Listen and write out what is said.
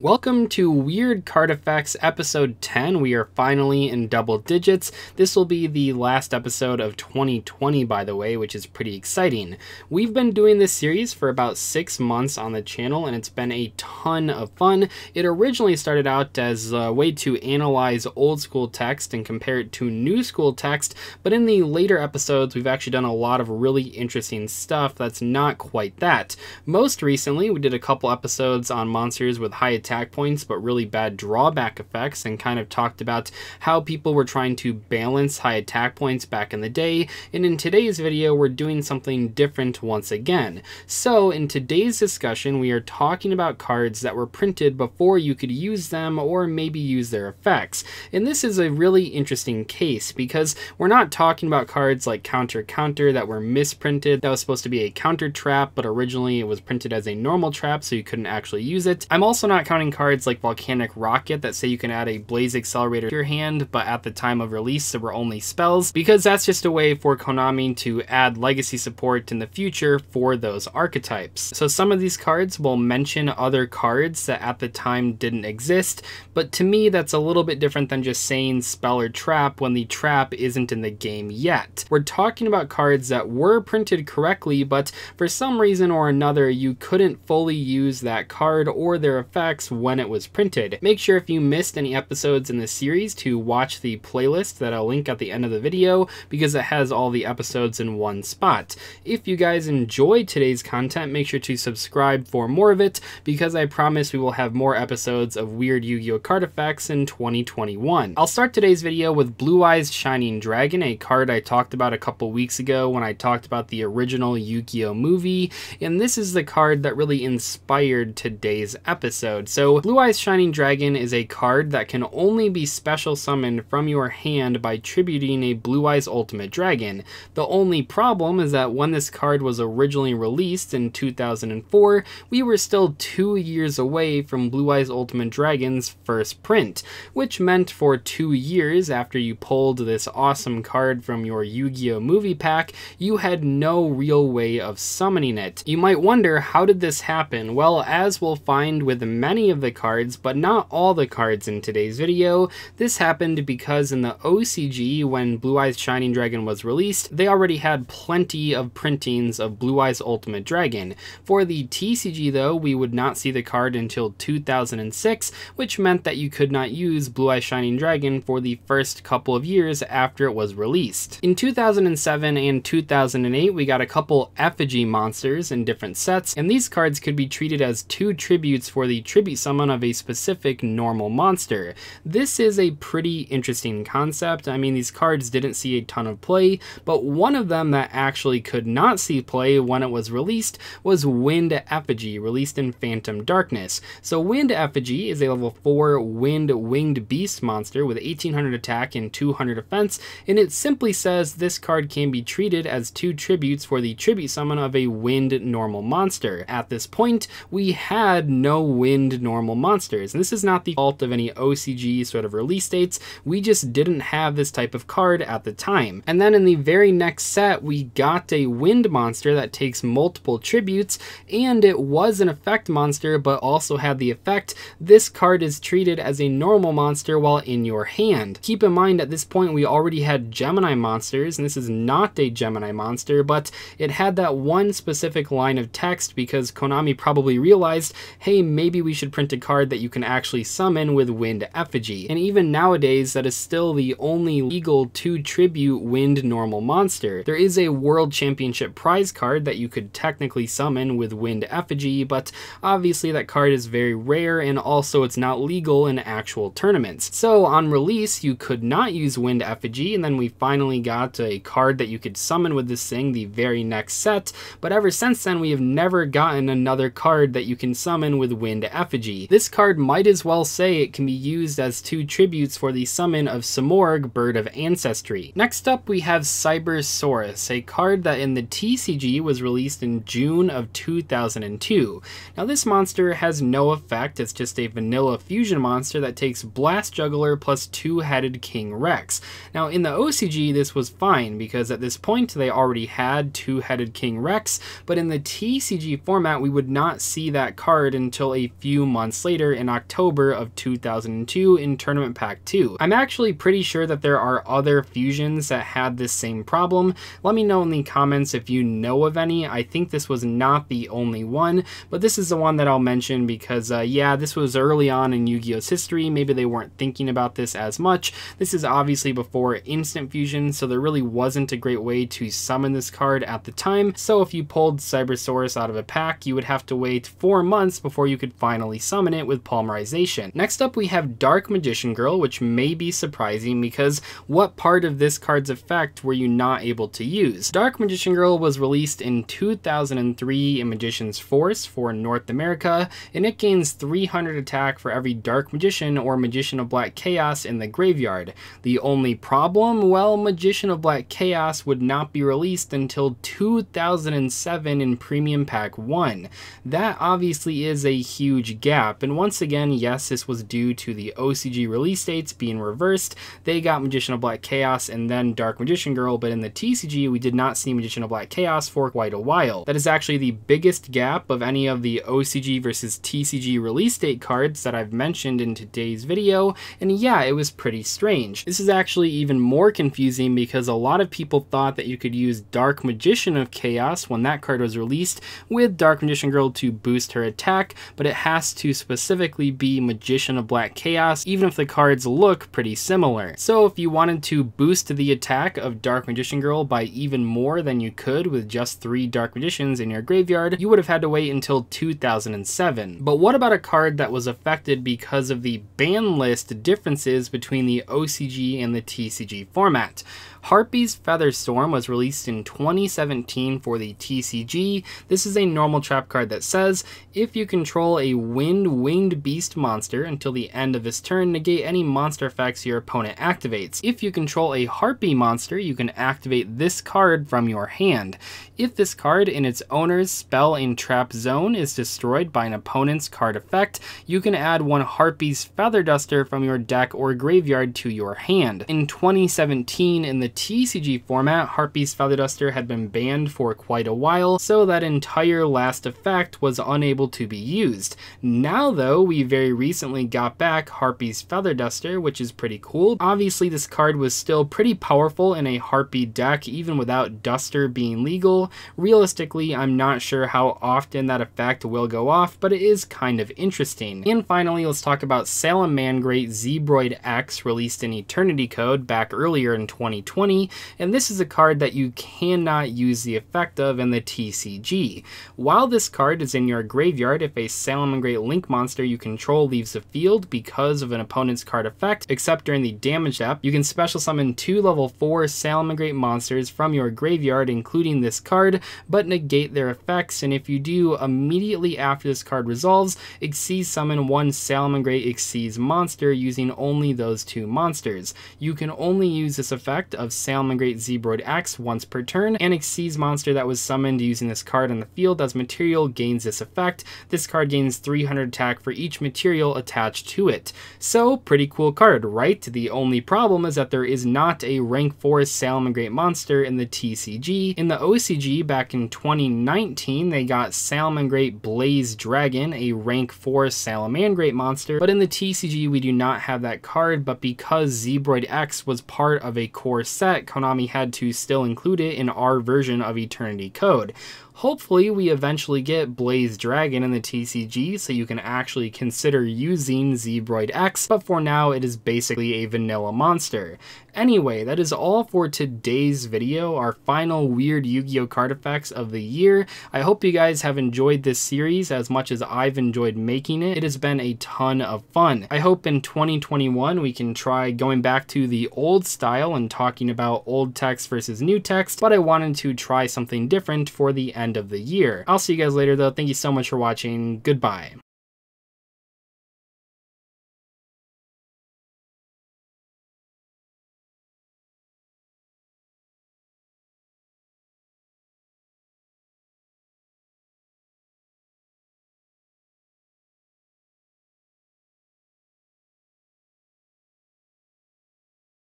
Welcome to Weird Card Effects episode 10. We are finally in double digits. This will be the last episode of 2020, by the way, which is pretty exciting. We've been doing this series for about 6 months on the channel, and it's been a ton of fun. It originally started out as a way to analyze old school text and compare it to new school text, but in the later episodes, we've actually done a lot of really interesting stuff that's not quite that. Most recently, we did a couple episodes on monsters with high attack points but really bad drawback effects, and kind of talked about how people were trying to balance high attack points back in the day. And in today's video, we're doing something different once again. So in today's discussion, we are talking about cards that were printed before you could use them or maybe use their effects. And this is a really interesting case because we're not talking about cards like Counter Counter that were misprinted. That was supposed to be a counter trap, but originally it was printed as a normal trap, so you couldn't actually use it. I'm also not counting cards like Volcanic Rocket that say you can add a Blaze Accelerator to your hand, but at the time of release there were only spells, because that's just a way for Konami to add legacy support in the future for those archetypes. So some of these cards will mention other cards that at the time didn't exist, but to me that's a little bit different than just saying spell or trap when the trap isn't in the game yet. We're talking about cards that were printed correctly, but for some reason or another you couldn't fully use that card or their effects when it was printed. Make sure if you missed any episodes in the series to watch the playlist that I'll link at the end of the video, because it has all the episodes in one spot. If you guys enjoyed today's content, make sure to subscribe for more of it, because I promise we will have more episodes of Weird Yu-Gi-Oh! Card Effects in 2021. I'll start today's video with Blue Eyes Shining Dragon, a card I talked about a couple weeks ago when I talked about the original Yu-Gi-Oh! Movie, and this is the card that really inspired today's episode. So Blue Eyes Shining Dragon is a card that can only be special summoned from your hand by tributing a Blue Eyes Ultimate Dragon. The only problem is that when this card was originally released in 2004, we were still 2 years away from Blue Eyes Ultimate Dragon's first print, which meant for 2 years after you pulled this awesome card from your Yu-Gi-Oh! Movie pack, you had no real way of summoning it. You might wonder, how did this happen? Well, as we'll find with many of the cards, but not all the cards in today's video, this happened because in the OCG, when Blue Eyes Shining Dragon was released, they already had plenty of printings of Blue Eyes Ultimate Dragon. For the TCG though, we would not see the card until 2006, which meant that you could not use Blue Eyes Shining Dragon for the first couple of years after it was released. In 2007 and 2008, we got a couple Effigy monsters in different sets, and these cards could be treated as 2 tributes for the tribute summon of a specific normal monster. This is a pretty interesting concept. I mean, these cards didn't see a ton of play, but one of them that actually could not see play when it was released was Wind Effigy, released in Phantom Darkness. So Wind Effigy is a level 4 Wind Winged Beast monster with 1800 attack and 200 defense, and it simply says this card can be treated as 2 tributes for the tribute summon of a Wind normal monster. At this point, we had no Wind normal monsters, and this is not the fault of any OCG sort of release dates. We just didn't have this type of card at the time. And then in the very next set, we got a Wind monster that takes multiple tributes, and it was an effect monster but also had the effect, this card is treated as a normal monster while in your hand. Keep in mind, at this point we already had Gemini monsters, and this is not a Gemini monster, but it had that one specific line of text because Konami probably realized, hey, maybe we should print a card that you can actually summon with Wind Effigy. And even nowadays, that is still the only legal 2 tribute Wind normal monster. There is a World Championship prize card that you could technically summon with Wind Effigy, but obviously that card is very rare, and also it's not legal in actual tournaments. So on release, you could not use Wind Effigy, and then we finally got a card that you could summon with this thing the very next set, but ever since then we have never gotten another card that you can summon with Wind Effigy. This card might as well say it can be used as 2 tributes for the summon of Samorg, Bird of Ancestry. Next up we have Cybersaurus, a card that in the TCG was released in June of 2002. Now this monster has no effect, it's just a vanilla fusion monster that takes Blast Juggler plus 2-headed King Rex. Now in the OCG this was fine because at this point they already had 2-headed King Rex, but in the TCG format we would not see that card until a few months later in October of 2002 in Tournament Pack 2. I'm actually pretty sure that there are other fusions that had this same problem. Let me know in the comments if you know of any. I think this was not the only one, but this is the one that I'll mention because yeah, this was early on in Yu-Gi-Oh's history. Maybe they weren't thinking about this as much. This is obviously before instant fusion, so there really wasn't a great way to summon this card at the time. So if you pulled Cybersaurus out of a pack, you would have to wait 4 months before you could finally summon it with polymerization. Next up, we have Dark Magician Girl, which may be surprising because what part of this card's effect were you not able to use? Dark Magician Girl was released in 2003 in Magician's Force for North America, and it gains 300 attack for every Dark Magician or Magician of Black Chaos in the graveyard. The only problem? Well, Magician of Black Chaos would not be released until 2007 in Premium Pack 1. That obviously is a huge gap, and once again, yes, this was due to the OCG release dates being reversed. They got Magician of Black Chaos and then Dark Magician Girl, but in the TCG, we did not see Magician of Black Chaos for quite a while. That is actually the biggest gap of any of the OCG versus TCG release date cards that I've mentioned in today's video, and yeah, it was pretty strange. This is actually even more confusing because a lot of people thought that you could use Dark Magician of Chaos when that card was released with Dark Magician Girl to boost her attack, but it has to specifically be Magician of Black Chaos, even if the cards look pretty similar. So if you wanted to boost the attack of Dark Magician Girl by even more than you could with just 3 Dark Magicians in your graveyard, you would have had to wait until 2007. But what about a card that was affected because of the ban list differences between the OCG and the TCG format? Harpys Featherstorm was released in 2017 for the TCG. This is a normal trap card that says, if you control a winged beast monster until the end of his turn, negate any monster effects your opponent activates. If you control a Harpy monster, you can activate this card from your hand. If this card in its owner's spell and trap zone is destroyed by an opponent's card effect, you can add 1 Harpy's Feather Duster from your deck or graveyard to your hand. In 2017, in the TCG format, Harpy's Feather Duster had been banned for quite a while, so that entire last effect was unable to be used. Now though, we very recently got back Harpy's Feather Duster, which is pretty cool. Obviously this card was still pretty powerful in a Harpy deck, even without Duster being legal. Realistically, I'm not sure how often that effect will go off, but it is kind of interesting. And finally, let's talk about Salem Great Zebroid X, released in Eternity Code back earlier in 2020. And this is a card that you cannot use the effect of in the TCG. While this card is in your graveyard, if a Salamangreat Link monster you control leaves the field because of an opponent's card effect, except during the damage step, you can special summon 2 level 4 Salamangreat monsters from your graveyard, including this card, but negate their effects, and if you do, immediately after this card resolves, Xyz summon 1 Salamangreat Xyz monster using only those 2 monsters. You can only use this effect of Salamangreat Zebroid X once per turn, and Xyz monster that was summoned using this card on the field as material gains this effect. This card gains 300 attack for each material attached to it. So, pretty cool card, right? The only problem is that there is not a rank 4 Salamangreat monster in the TCG. In the OCG, back in 2019, they got Salamangreat Blaze Dragon, a rank 4 Salamangreat monster, but in the TCG we do not have that card, but because Zebroid X was part of a core set, Konami had to still include it in our version of Eternity Code. Hopefully we eventually get Blaze Dragon in the TCG so you can actually consider using Zebroid X, but for now it is basically a vanilla monster. Anyway, that is all for today's video, our final weird Yu-Gi-Oh card effects of the year. I hope you guys have enjoyed this series as much as I've enjoyed making it. It has been a ton of fun. I hope in 2021 we can try going back to the old style and talking about old text versus new text, but I wanted to try something different for the end of the year. I'll see you guys later though. Thank you so much for watching. Goodbye.